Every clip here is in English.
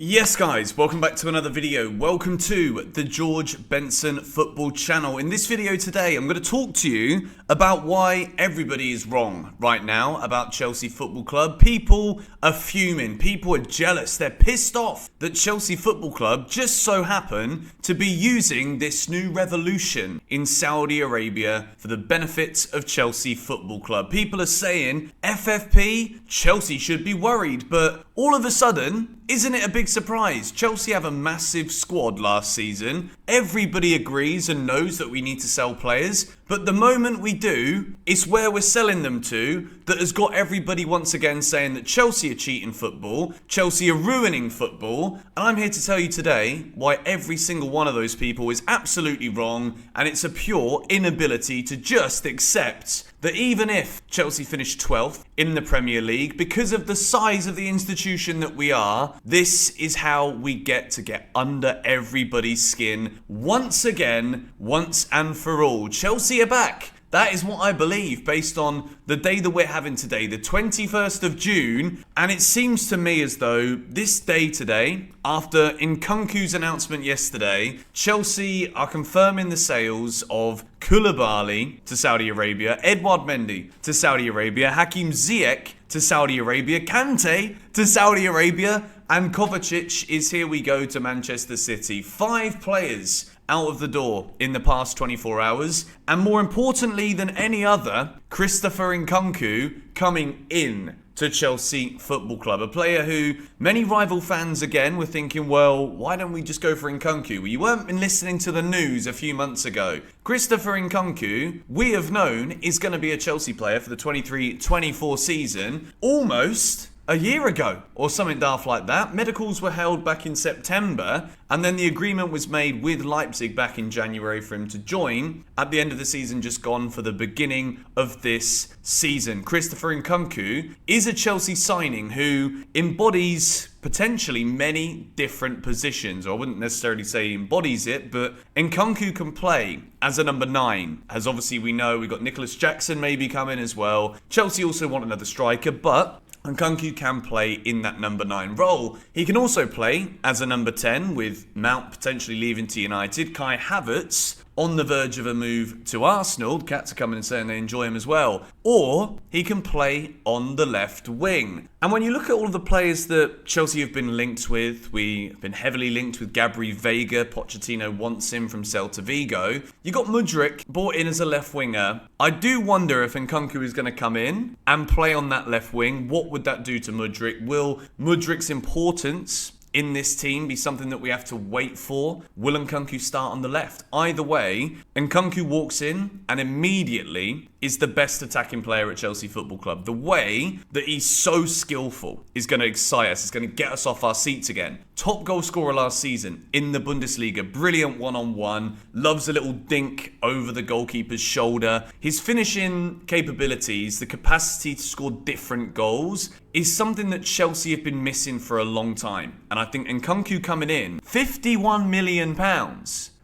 Yes guys, welcome back to another video. Welcome to the George Benson football channel. In this video today, I'm going to talk to you about why everybody is wrong right now about Chelsea Football Club. People are fuming, people are jealous, they're pissed off that Chelsea Football Club just so happen to be using this new revolution in Saudi Arabia for the benefits of Chelsea Football Club. People are saying, FFP, Chelsea should be worried, but all of a sudden, isn't it a big surprise? Chelsea have a massive squad last season. Everybody agrees and knows that we need to sell players. But the moment we do, it's where we're selling them to that has got everybody once again saying that Chelsea are cheating football, Chelsea are ruining football. And I'm here to tell you today why every single one of those people is absolutely wrong. And it's a pure inability to just accept that even if Chelsea finished 12th in the Premier League, because of the size of the institution that we are, this is how we get under everybody's skin once again, once and for all. Chelsea are back. That is what I believe based on the day that we're having today, the 21st of June. And it seems to me as though this day today, after Nkunku's announcement yesterday, Chelsea are confirming the sales of Koulibaly to Saudi Arabia, Edouard Mendy to Saudi Arabia, Hakim Ziyech to Saudi Arabia, Kante to Saudi Arabia, and Kovacic is here we go to Manchester City. 5 players out of the door in the past 24 hours. And more importantly than any other, Christopher Nkunku coming in to Chelsea Football Club. A player who many rival fans again were thinking, well, why don't we just go for Nkunku? Well, you weren't been listening to the news a few months ago. Christopher Nkunku, we have known, is going to be a Chelsea player for the 23-24 season almost a year ago or something daft like that. Medicals were held back in September, and then the agreement was made with Leipzig back in January for him to join. At the end of the season just gone for the beginning of this season. Christopher Nkunku is a Chelsea signing who embodies potentially many different positions. Or I wouldn't necessarily say he embodies it, but Nkunku can play as a number 9. As obviously we know, we've got Nicholas Jackson maybe coming as well. Chelsea also want another striker, but Nkunku can play in that number 9 role. He can also play as a number 10 with Mount potentially leaving to United, Kai Havertz on the verge of a move to Arsenal. The Cats are coming and saying they enjoy him as well. Or he can play on the left wing. And when you look at all of the players that Chelsea have been linked with, we've been heavily linked with Gabriel Veiga. Pochettino wants him from Celta Vigo. You got Mudryk brought in as a left winger. I do wonder if Nkunku is going to come in and play on that left wing. What would that do to Mudryk? Will Mudryk's importance in this team be something that we have to wait for? Will Nkunku start on the left? Either way, Nkunku walks in and immediately is the best attacking player at Chelsea Football Club. The way that he's so skillful is going to excite us. It's going to get us off our seats again. Top goal scorer last season in the Bundesliga. Brilliant one-on-one. Loves a little dink over the goalkeeper's shoulder. His finishing capabilities, the capacity to score different goals, is something that Chelsea have been missing for a long time. And I think Nkunku coming in, £51 million.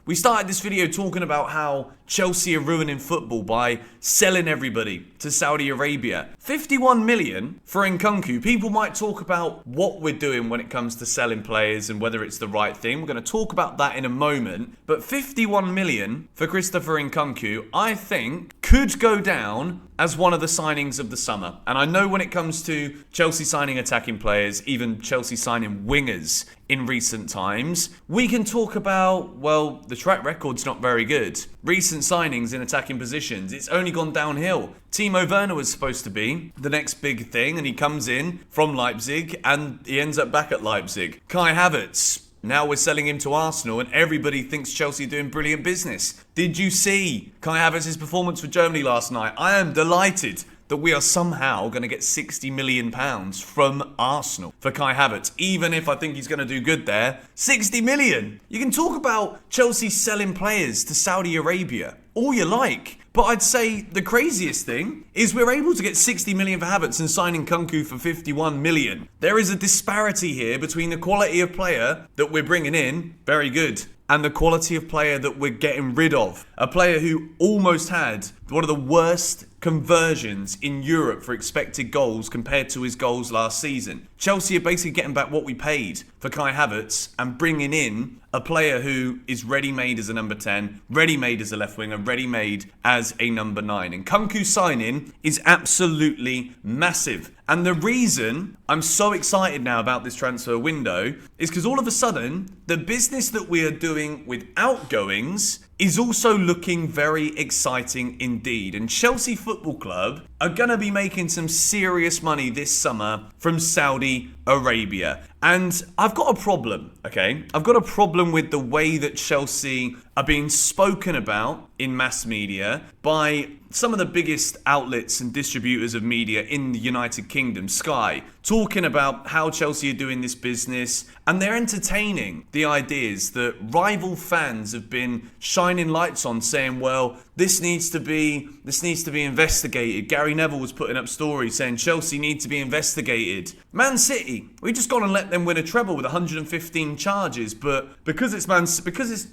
We started this video talking about how Chelsea are ruining football by selling everybody to Saudi Arabia. 51 million for Nkunku. People might talk about what we're doing when it comes to selling players and whether it's the right thing. We're going to talk about that in a moment. But 51 million for Christopher Nkunku, I think, could go down as one of the signings of the summer. And I know when it comes to Chelsea signing attacking players, even Chelsea signing wingers in recent times, we can talk about, well, the track record's not very good. Recent signings in attacking positions, it's only gone downhill. Timo Werner was supposed to be the next big thing, and he comes in from Leipzig and he ends up back at Leipzig. Kai Havertz, now we're selling him to Arsenal and everybody thinks Chelsea are doing brilliant business. Did you see Kai Havertz's performance for Germany last night? I am delighted that we are somehow going to get £60 million from Arsenal for Kai Havertz. Even if I think he's going to do good there, 60 million. You can talk about Chelsea selling players to Saudi Arabia all you like. But I'd say the craziest thing is we're able to get 60 million for Havertz and signing Nkunku for 51 million. There is a disparity here between the quality of player that we're bringing in, very good, and the quality of player that we're getting rid of. A player who almost had one of the worst conversions in Europe for expected goals compared to his goals last season. Chelsea are basically getting back what we paid for Kai Havertz and bringing in a player who is ready-made as a number 10, ready-made as a left winger, ready-made as a number 9. And Nkunku signing is absolutely massive. And the reason I'm so excited now about this transfer window is because all of a sudden, the business that we are doing with outgoings is also looking very exciting indeed. And Chelsea Football Club are going to be making some serious money this summer from Saudi Arabia. And I've got a problem, okay? I've got a problem with the way that Chelsea are being spoken about in mass media by some of the biggest outlets and distributors of media in the United Kingdom, Sky, talking about how Chelsea are doing this business, and they're entertaining the ideas that rival fans have been shining lights on, saying, well, this needs to be investigated. Gary Neville was putting up stories saying Chelsea need to be investigated. Man City, we just gone and let them win a treble with 115 charges, but because it's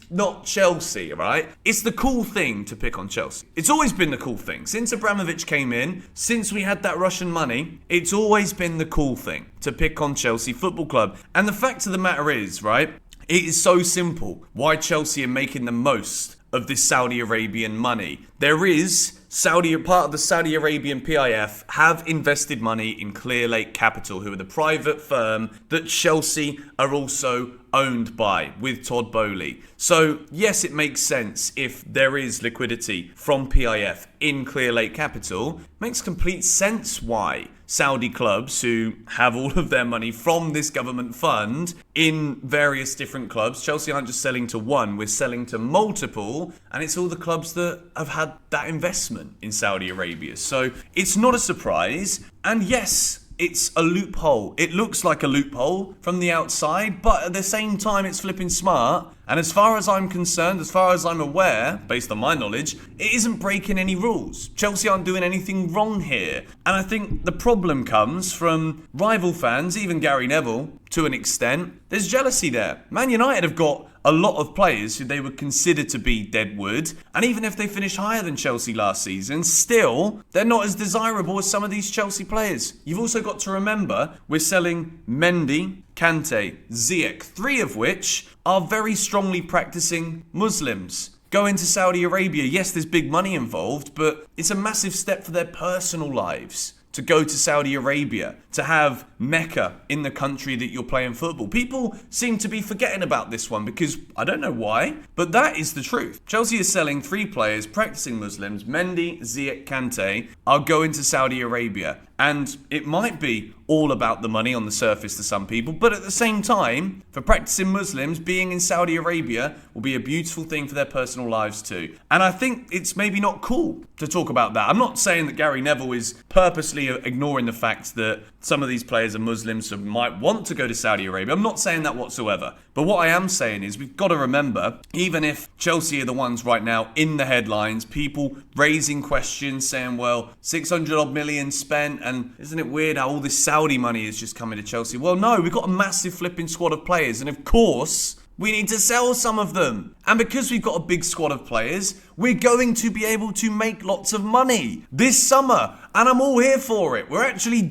not Chelsea, right? It's the cool thing to pick on Chelsea. It's always been the cool thing. Since Abramovich came in, since we had that Russian money, it's always been the cool thing to pick on Chelsea Football Club. And the fact of the matter is, right, it is so simple why Chelsea are making the most of this Saudi Arabian money. There is part of the Saudi Arabian PIF have invested money in Clearlake Capital, who are the private firm that Chelsea are also owned by, with Todd Boehly. So yes, it makes sense if there is liquidity from PIF in Clearlake Capital. It makes complete sense why Saudi clubs who have all of their money from this government fund in various different clubs. Chelsea aren't just selling to one, we're selling to multiple, and it's all the clubs that have had that investment in Saudi Arabia. So it's not a surprise, and yes, it's a loophole. It looks like a loophole from the outside, but at the same time, it's flipping smart. And as far as I'm concerned, as far as I'm aware, based on my knowledge, it isn't breaking any rules. Chelsea aren't doing anything wrong here. And I think the problem comes from rival fans, even Gary Neville, to an extent. There's jealousy there. Man United have got a lot of players who they would consider to be deadwood, and even if they finish higher than Chelsea last season, still, they're not as desirable as some of these Chelsea players. You've also got to remember, we're selling Mendy, Kante, Ziyech, 3 of which are very strongly practicing Muslims. Going to Saudi Arabia, yes, there's big money involved, but it's a massive step for their personal lives to go to Saudi Arabia, to have Mecca in the country that you're playing football. People seem to be forgetting about this one because I don't know why, but that is the truth. Chelsea is selling 3 players, practicing Muslims, Mendy, Ziyech, Kante, are going to Saudi Arabia. And it might be all about the money on the surface to some people, but at the same time, for practicing Muslims, being in Saudi Arabia will be a beautiful thing for their personal lives too. And I think it's maybe not cool to talk about that. I'm not saying that Gary Neville is purposely ignoring the fact that some of these players are Muslims who might want to go to Saudi Arabia. I'm not saying that whatsoever. But what I am saying is we've got to remember, even if Chelsea are the ones right now in the headlines, people raising questions saying, well, 600 odd million spent, and isn't it weird how all this Saudi money is just coming to Chelsea? Well, no, we've got a massive flipping squad of players, and of course, we need to sell some of them. And because we've got a big squad of players, we're going to be able to make lots of money this summer. And I'm all here for it. We're actually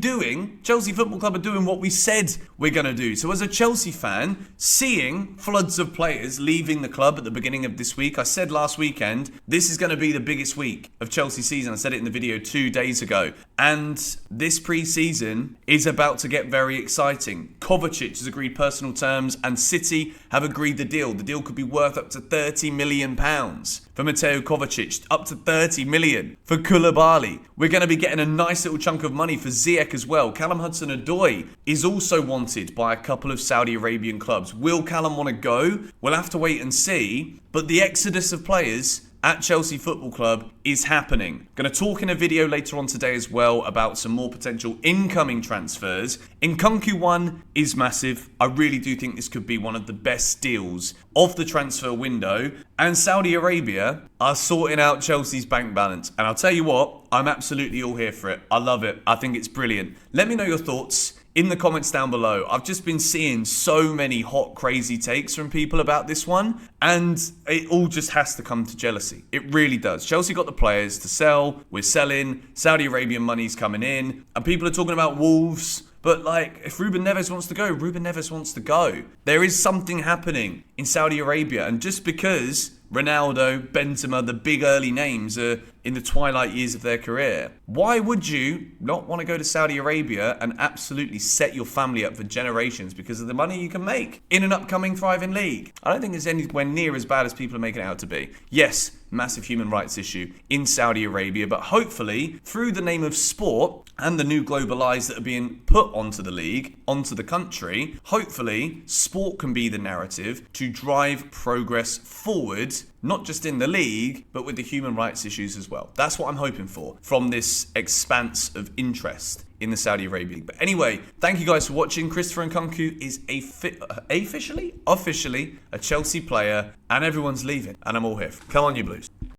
Chelsea Football Club are doing what we said we're going to do. So as a Chelsea fan, seeing floods of players leaving the club at the beginning of this week, I said last weekend, this is going to be the biggest week of Chelsea season. I said it in the video 2 days ago. And this pre-season is about to get very exciting. Kovacic has agreed personal terms and City have agreed the deal. The deal could be worth up to £30 million for Mateo Kovacic, up to 30 million for Koulibaly. We're going to be getting a nice little chunk of money for Ziyech as well. Callum Hudson-Odoi is also wanted by a couple of Saudi Arabian clubs. Will Callum want to go? We'll have to wait and see. But the exodus of players at Chelsea Football Club is happening. Going to talk in a video later on today as well about some more potential incoming transfers. Nkunku one is massive. I really do think this could be one of the best deals of the transfer window. And Saudi Arabia are sorting out Chelsea's bank balance. And I'll tell you what, I'm absolutely all here for it. I love it. I think it's brilliant. Let me know your thoughts in the comments down below. I've just been seeing so many hot, crazy takes from people about this one, and it all just has to come to jealousy. It really does. Chelsea got the players to sell. We're selling. Saudi Arabian money's coming in, and people are talking about Wolves. But like, if Ruben Neves wants to go, Ruben Neves wants to go. There is something happening in Saudi Arabia, and just because Ronaldo, Benzema, the big early names are in the twilight years of their career, why would you not want to go to Saudi Arabia and absolutely set your family up for generations because of the money you can make in an upcoming thriving league? I don't think it's anywhere near as bad as people are making it out to be. Yes, massive human rights issue in Saudi Arabia, but hopefully through the name of sport and the new global eyes that are being put onto the league, onto the country, hopefully sport can be the narrative to drive progress forward, not just in the league, but with the human rights issues as well. That's what I'm hoping for from this expanse of interest in the Saudi Arabia League. But anyway, thank you guys for watching. Christopher Nkunku is officially a Chelsea player, and everyone's leaving, and I'm all here. Come on, you Blues.